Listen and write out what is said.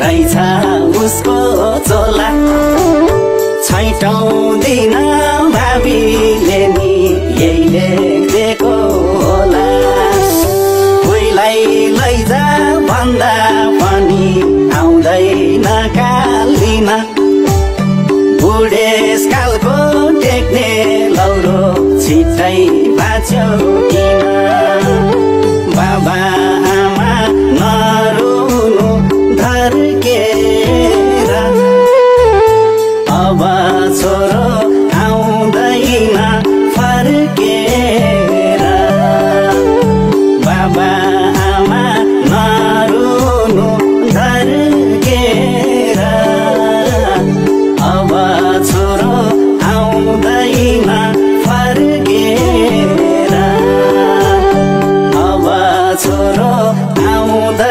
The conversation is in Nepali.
रहेछ उसको चोला छैटौं दिन भाबीले नि यही लेख्दिएको होला कोहीलाई लैजा भन्दा पनि आउँदैन कालिन बुढेसकालको टेक्ने लौरो छिट्टै बाँच्यो किन बाबा आमा नरुनु धर्केर अब छोरो आउँदैन फर्केर बाबा आमा नरुनु धर्केर अब छोरो आउँदैन फर्केर अब छोरो आउँदैन